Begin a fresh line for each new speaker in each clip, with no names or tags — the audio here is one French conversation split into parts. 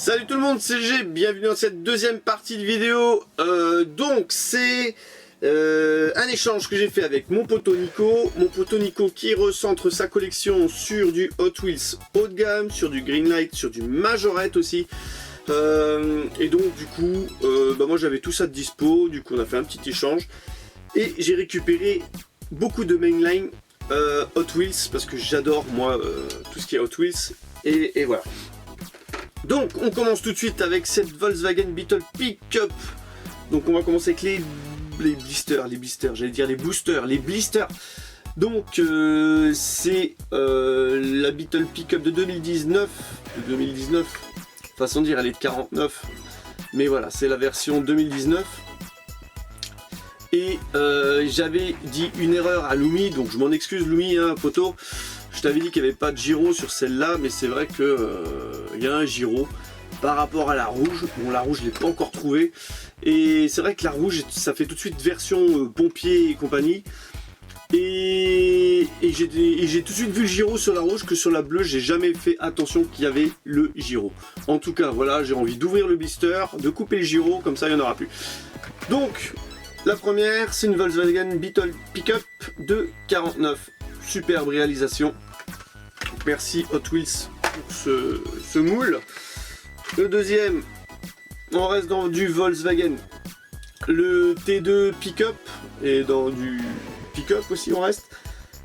Salut tout le monde, c'est G, bienvenue dans cette deuxième partie de vidéo. Donc c'est un échange que j'ai fait avec mon poteau Nico qui recentre sa collection sur du Hot Wheels haut de gamme, sur du Greenlight, sur du Majorette aussi. Et donc du coup, moi j'avais tout ça de dispo, du coup on a fait un petit échange. Et j'ai récupéré beaucoup de mainline Hot Wheels, parce que j'adore moi tout ce qui est Hot Wheels. Et voilà. Donc on commence tout de suite avec cette Volkswagen Beetle Pickup. Donc on va commencer avec les blisters, j'allais dire les boosters, les blisters. Donc c'est la Beetle Pickup de 2019. Façon de dire, elle est de 49. Mais voilà, c'est la version 2019. Et j'avais dit une erreur à Lumi, donc je m'en excuse Lumi, hein, poteau. Je t'avais dit qu'il n'y avait pas de gyro sur celle-là, mais c'est vrai que il y a un gyro par rapport à la rouge. Bon, la rouge je ne l'ai pas encore trouvée. Et c'est vrai que la rouge, ça fait tout de suite version pompier et compagnie. Et j'ai tout de suite vu le gyro sur la rouge, que sur la bleue, j'ai jamais fait attention qu'il y avait le gyro. En tout cas, voilà, j'ai envie d'ouvrir le blister, de couper le gyro, comme ça il n'y en aura plus. Donc, la première, c'est une Volkswagen Beetle Pickup de 49. Superbe réalisation. Merci Hot Wheels pour ce moule. Le deuxième, on reste dans du Volkswagen. Le T2 Pickup, et dans du Pickup aussi on reste.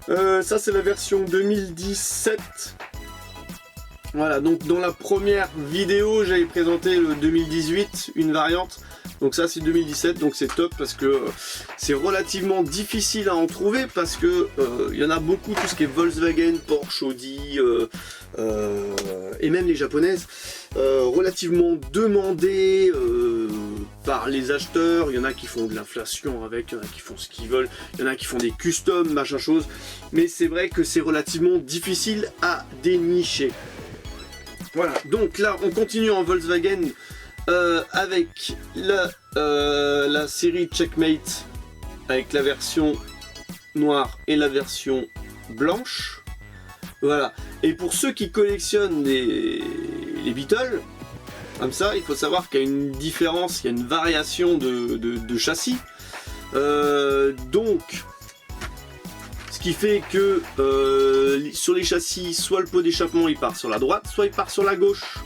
Ça c'est la version 2017. Voilà, donc dans la première vidéo j'avais présenté le 2018, une variante. Donc ça c'est 2017, donc c'est top parce que c'est relativement difficile à en trouver parce que il y en a beaucoup, tout ce qui est Volkswagen, Porsche, Audi et même les japonaises, relativement demandées par les acheteurs. Il y en a qui font de l'inflation avec, il y en a qui font ce qu'ils veulent, il y en a qui font des customs, machin chose. Mais c'est vrai que c'est relativement difficile à dénicher. Voilà, donc là on continue en Volkswagen. Avec la série Checkmate, avec la version noire et la version blanche. Voilà. Et pour ceux qui collectionnent les Beetle, comme ça, il faut savoir qu'il y a une différence, il y a une variation de châssis. Donc, ce qui fait que sur les châssis, soit le pot d'échappement il part sur la droite, soit il part sur la gauche.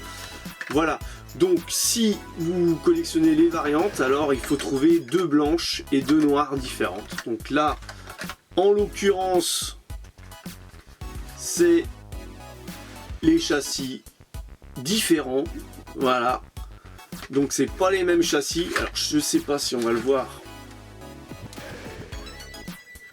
Voilà. Donc si vous collectionnez les variantes, alors il faut trouver deux blanches et deux noires différentes. Donc là, en l'occurrence, c'est les châssis différents. Voilà. Donc c'est pas les mêmes châssis. Alors je sais pas si on va le voir.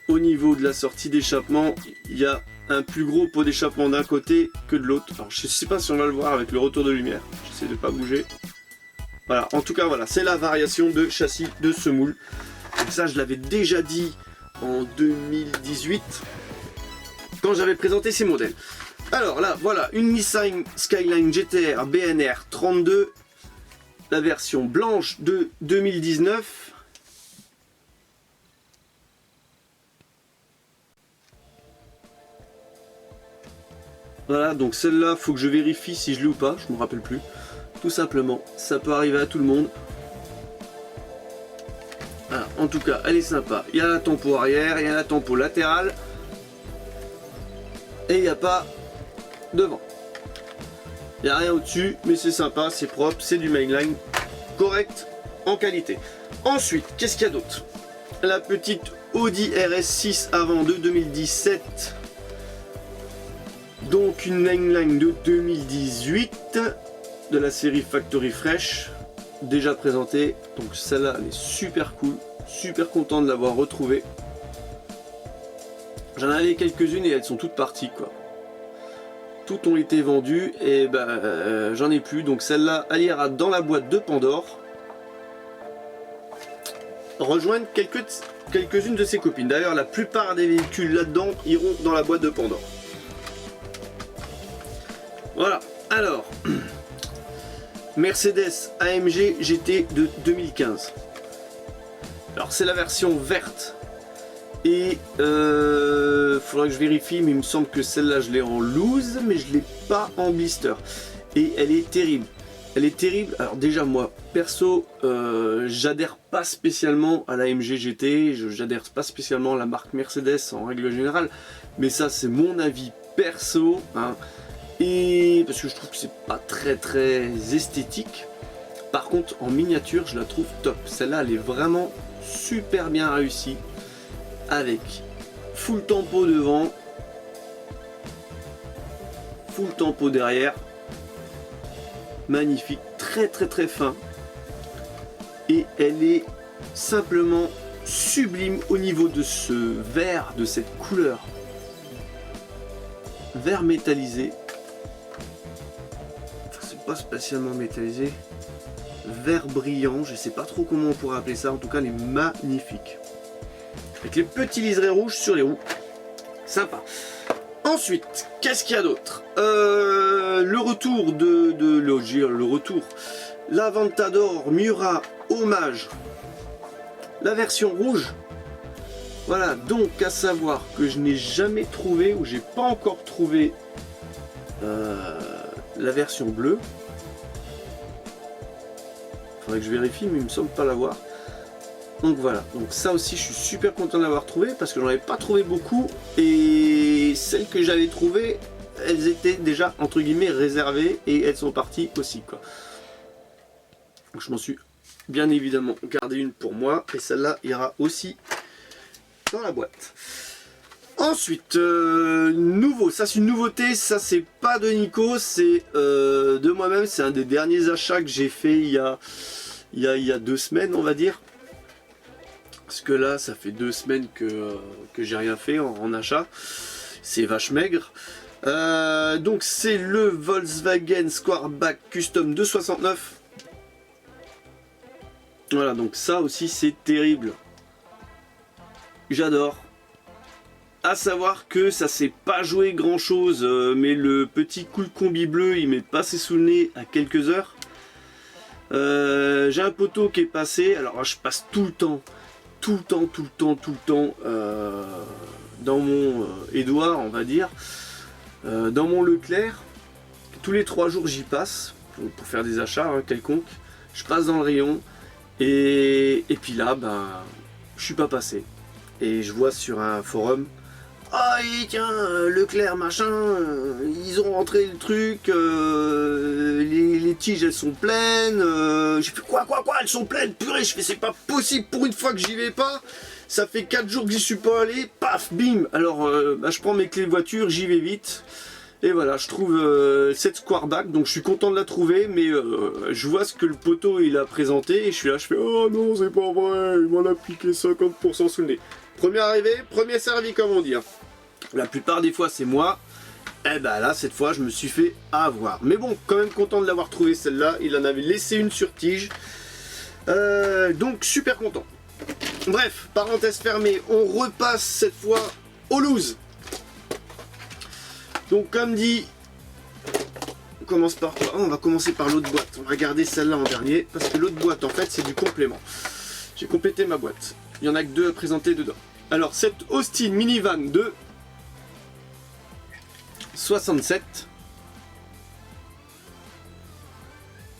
Au niveau de la sortie d'échappement, il y a un plus gros pot d'échappement d'un côté que de l'autre. Alors je sais pas si on va le voir avec le retour de lumière. J'essaie de pas bouger. Voilà, en tout cas voilà, c'est la variation de châssis de ce moule. Donc ça je l'avais déjà dit en 2018 quand j'avais présenté ces modèles. Alors là voilà, une Nissan Skyline GTR BNR 32, la version blanche de 2019. Voilà, donc celle-là, faut que je vérifie si je l'ai ou pas, je me rappelle plus. Tout simplement, ça peut arriver à tout le monde. Voilà, en tout cas, elle est sympa. Il y a la tempo arrière, il y a la tempo latérale. Et il n'y a pas devant. Il n'y a rien au-dessus, mais c'est sympa, c'est propre, c'est du mainline correct en qualité. Ensuite, qu'est-ce qu'il y a d'autre? La petite Audi RS6 avant de 2017. Donc une mainline de 2018 de la série Factory Fresh, déjà présentée. Donc celle-là elle est super cool, super content de l'avoir retrouvée. J'en avais quelques-unes et elles sont toutes parties quoi. Toutes ont été vendues et j'en ai plus. Donc celle-là elle ira dans la boîte de Pandore. Rejoindre quelques-unes de ses copines. D'ailleurs la plupart des véhicules là-dedans iront dans la boîte de Pandore. Voilà, alors, Mercedes AMG GT de 2015. Alors c'est la version verte. Et faudrait que je vérifie, mais il me semble que celle-là je l'ai en loose, mais je l'ai pas en blister. Et elle est terrible. Elle est terrible. Alors déjà moi, perso, j'adhère pas spécialement à la MG GT, j'adhère pas spécialement à la marque Mercedes en règle générale, mais ça c'est mon avis perso, hein, et parce que je trouve que c'est pas très esthétique. Par contre en miniature je la trouve top. Celle-là elle est vraiment super bien réussie, avec full tempo devant, full tempo derrière. Magnifique, très fin, et elle est simplement sublime au niveau de ce vert, de cette couleur vert métallisé, enfin, c'est pas spécialement métallisé, vert brillant, je sais pas trop comment on pourrait appeler ça, en tout cas elle est magnifique, avec les petits liserés rouges sur les roues, sympa. Ensuite, qu'est-ce qu'il y a d'autre? Le retour le retour, l'Aventador Miura Hommage, la version rouge. Voilà, donc à savoir que je n'ai jamais trouvé, ou j'ai pas encore trouvé la version bleue. Faudrait que je vérifie, mais il me semble pas l'avoir. Donc voilà, donc ça aussi je suis super content de l'avoir trouvé parce que j'en avais pas trouvé beaucoup, et celles que j'avais trouvées, elles étaient déjà entre guillemets réservées et elles sont parties aussi quoi. Donc je m'en suis bien évidemment gardé une pour moi, et celle-là ira aussi dans la boîte. Ensuite, nouveau, ça c'est une nouveauté, ça c'est pas de Nico, c'est de moi-même, c'est un des derniers achats que j'ai fait il y a 2 semaines on va dire. Parce que là, ça fait 2 semaines que j'ai rien fait en achat. C'est vache maigre. Donc c'est le Volkswagen Squareback Custom 269. Voilà, donc ça aussi c'est terrible. J'adore. À savoir que ça s'est pas joué grand chose, mais le petit cool combi bleu il m'est passé sous le nez à quelques heures. J'ai un poteau qui est passé, alors je passe tout le temps dans mon Édouard on va dire, dans mon Leclerc, tous les 3 jours j'y passe pour faire des achats quelconques, je passe dans le rayon et puis là ben je suis pas passé, et je vois sur un forum, ah et tiens Leclerc machin, ils ont rentré le truc, les tiges elles sont pleines, j'ai fait quoi elles sont pleines, purée, je fais c'est pas possible, pour une fois que j'y vais pas, ça fait 4 jours que j'y suis pas allé, paf bim, alors bah, je prends mes clés de voiture, j'y vais vite, et voilà je trouve cette Squareback, donc je suis content de la trouver, mais je vois ce que le poteau il a présenté, et je suis là, je fais oh non c'est pas vrai, il m'en a piqué 50% sous le nez. Premier arrivé, premier servi comme on dit. La plupart des fois c'est moi. Et ben là cette fois je me suis fait avoir. Mais bon, quand même content de l'avoir trouvé celle-là. Il en avait laissé une sur tige. Donc super content. Bref, parenthèse fermée, on repasse cette fois au loose. Donc comme dit, on commence par quoi? On va commencer par l'autre boîte. On va garder celle-là en dernier parce que l'autre boîte en fait c'est du complément. J'ai complété ma boîte. Il n'y en a que 2 à présenter dedans. Alors cette Austin Minivan de 67.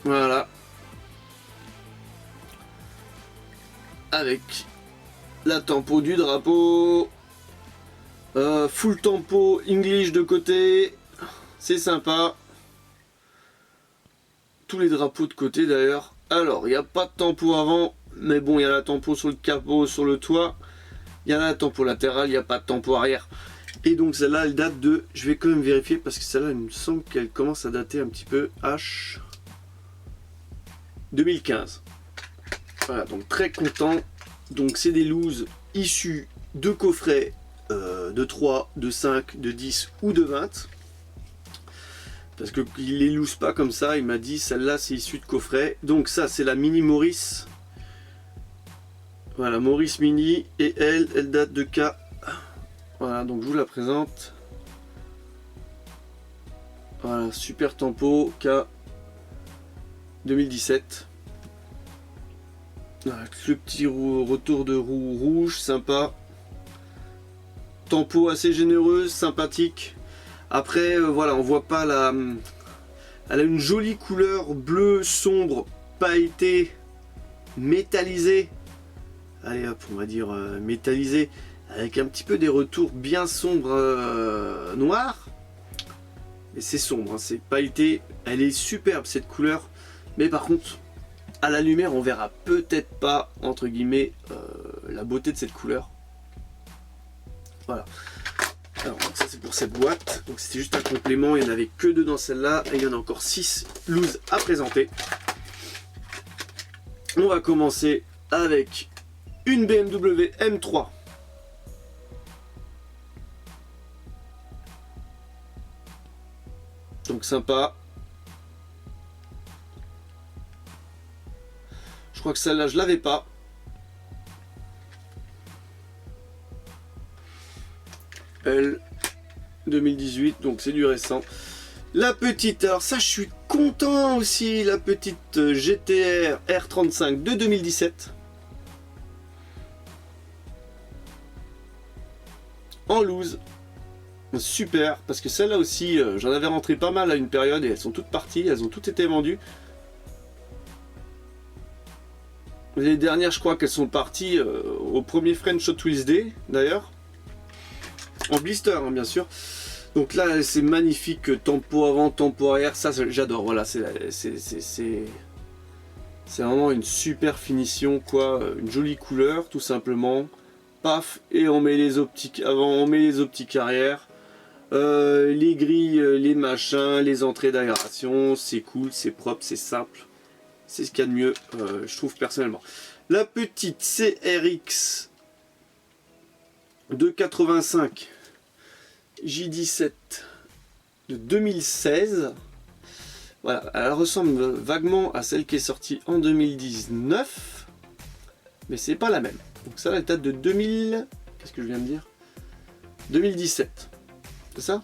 Voilà. Avec la tempo du drapeau. Full tempo English de côté. C'est sympa. Tous les drapeaux de côté d'ailleurs. Alors, il n'y a pas de tempo avant. Mais bon, il y a la tempo sur le capot, sur le toit. Il y a la tempo latérale, il n'y a pas de tempo arrière. Et donc celle-là, elle date de... Je vais quand même vérifier parce que celle-là, il me semble qu'elle commence à dater un petit peu. H 2015. Voilà, donc très content. Donc c'est des looses issues de coffrets de 3, de 5, de 10 ou de 20. Parce qu'il les loose pas comme ça. Il m'a dit celle-là, c'est issu de coffret. Donc ça, c'est la Mini Morris. Voilà, Morris Mini, et elle date de K. Voilà, donc je vous la présente. Voilà, super tempo, K 2017. Voilà, le petit retour de roue rouge, sympa. Tempo assez généreuse, sympathique. Après, voilà, on voit pas Elle a une jolie couleur bleu sombre, pailleté, métallisé. Allez hop, on va dire métallisé, avec un petit peu des retours bien sombres noirs. Mais c'est sombre, hein, c'est pailleté. Elle est superbe cette couleur. Mais par contre, à la lumière, on verra peut-être pas, entre guillemets, la beauté de cette couleur. Voilà. Alors ça c'est pour cette boîte. Donc c'était juste un complément. Il n'y en avait que 2 dans celle-là. Et il y en a encore 6 looses à présenter. On va commencer avec une BMW M3. Donc sympa. Je crois que celle-là je l'avais pas. Elle 2018, donc c'est du récent. La petite, alors ça je suis content aussi, la petite GTR R35 de 2017. En loose. Super, parce que celle-là aussi, j'en avais rentré pas mal à une période et elles sont toutes parties, elles ont toutes été vendues. Les dernières, je crois qu'elles sont parties au premier French Hot Wheels Day, d'ailleurs. En blister, hein, bien sûr. Donc là, c'est magnifique, tempo avant, tempo arrière, ça j'adore. Voilà, c'est vraiment une super finition, quoi. Une jolie couleur, tout simplement. Paf, et on met les optiques avant, on met les optiques arrière. Les grilles, les machins, les entrées d'aération, c'est cool, c'est propre, c'est simple. C'est ce qu'il y a de mieux, je trouve personnellement. La petite CRX de 85 J17 de 2016. Voilà, elle ressemble vaguement à celle qui est sortie en 2019, mais c'est pas la même. Donc ça, elle date de 2000. Qu'est-ce que je viens de dire? 2017. C'est ça?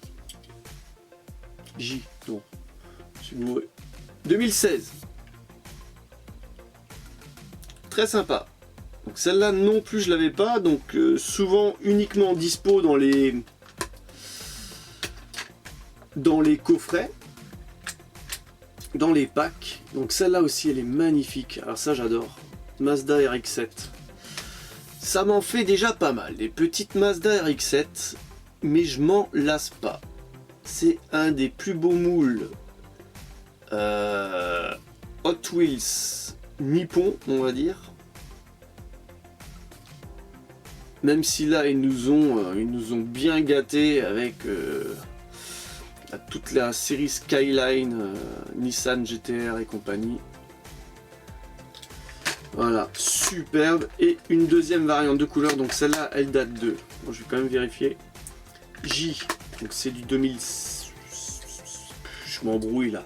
J. Non. 2016. Très sympa. Donc celle-là non plus je l'avais pas. Donc souvent uniquement dispo dans les coffrets, dans les packs. Donc celle-là aussi elle est magnifique. Alors ça j'adore. Mazda RX-7. Ça m'en fait déjà pas mal. Les petites Mazda RX-7. Mais je m'en lasse pas. C'est un des plus beaux moules Hot Wheels nippon, on va dire. Même si là ils nous ont bien gâtés avec toute la série Skyline, Nissan GTR et compagnie. Voilà, superbe. Et une deuxième variante de couleur, donc celle-là elle date de, bon, je vais quand même vérifier. J, donc c'est du 2000. Je m'embrouille là.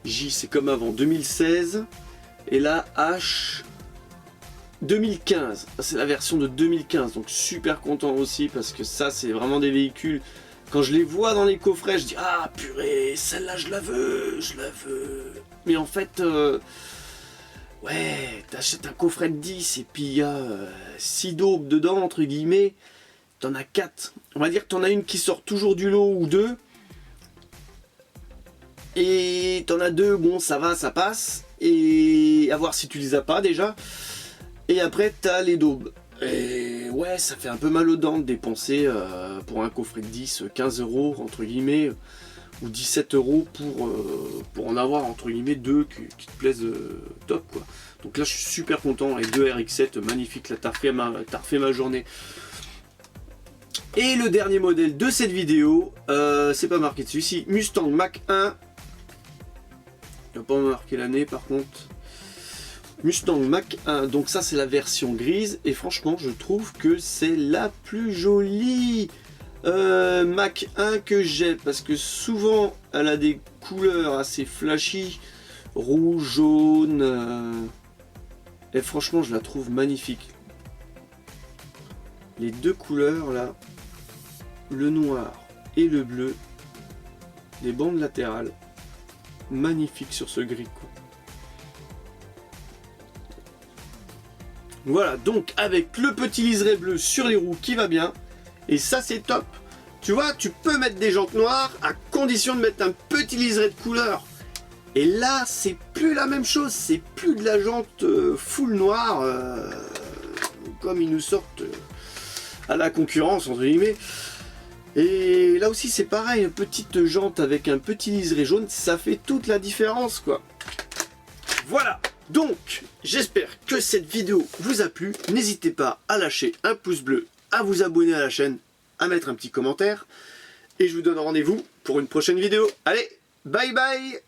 J c'est comme avant, 2016. Et là H 2015, c'est la version de 2015, donc super content aussi parce que ça c'est vraiment des véhicules, quand je les vois dans les coffrets je dis ah purée, celle-là je la veux. Mais en fait ouais, t'achètes un coffret de 10 et puis il y a 6 daubes dedans entre guillemets, t'en as 4, on va dire que t'en as une qui sort toujours du lot ou 2, et t'en as 2, bon ça va, ça passe, et à voir si tu les as pas déjà. Et après t'as les daubes. Et ouais, ça fait un peu mal aux dents de dépenser pour un coffret de 10, 15 euros entre guillemets, ou 17 euros pour en avoir entre guillemets 2 qui te plaisent top quoi. Donc là je suis super content, les 2 RX-7 magnifiques, là t'as refait ma journée. Et le dernier modèle de cette vidéo, c'est pas marqué dessus, si Mustang Mach 1. Il n'y a pas marqué l'année par contre. Mustang Mach 1, donc ça c'est la version grise et franchement je trouve que c'est la plus jolie Mach 1 que j'ai, parce que souvent elle a des couleurs assez flashy, rouge, jaune, et franchement je la trouve magnifique. Les deux couleurs là, le noir et le bleu, les bandes latérales, magnifiques sur ce gris quoi. Voilà, donc avec le petit liseré bleu sur les roues qui va bien, et ça c'est top. Tu vois, tu peux mettre des jantes noires à condition de mettre un petit liseré de couleur Et là, c'est plus la même chose, c'est plus de la jante full noire, comme ils nous sortent à la concurrence, entre guillemets. Et là aussi, c'est pareil, une petite jante avec un petit liseré jaune, ça fait toute la différence, quoi. Voilà, donc, j'espère que cette vidéo vous a plu. N'hésitez pas à lâcher un pouce bleu, à vous abonner à la chaîne, à mettre un petit commentaire. Et je vous donne rendez-vous pour une prochaine vidéo. Allez, bye bye!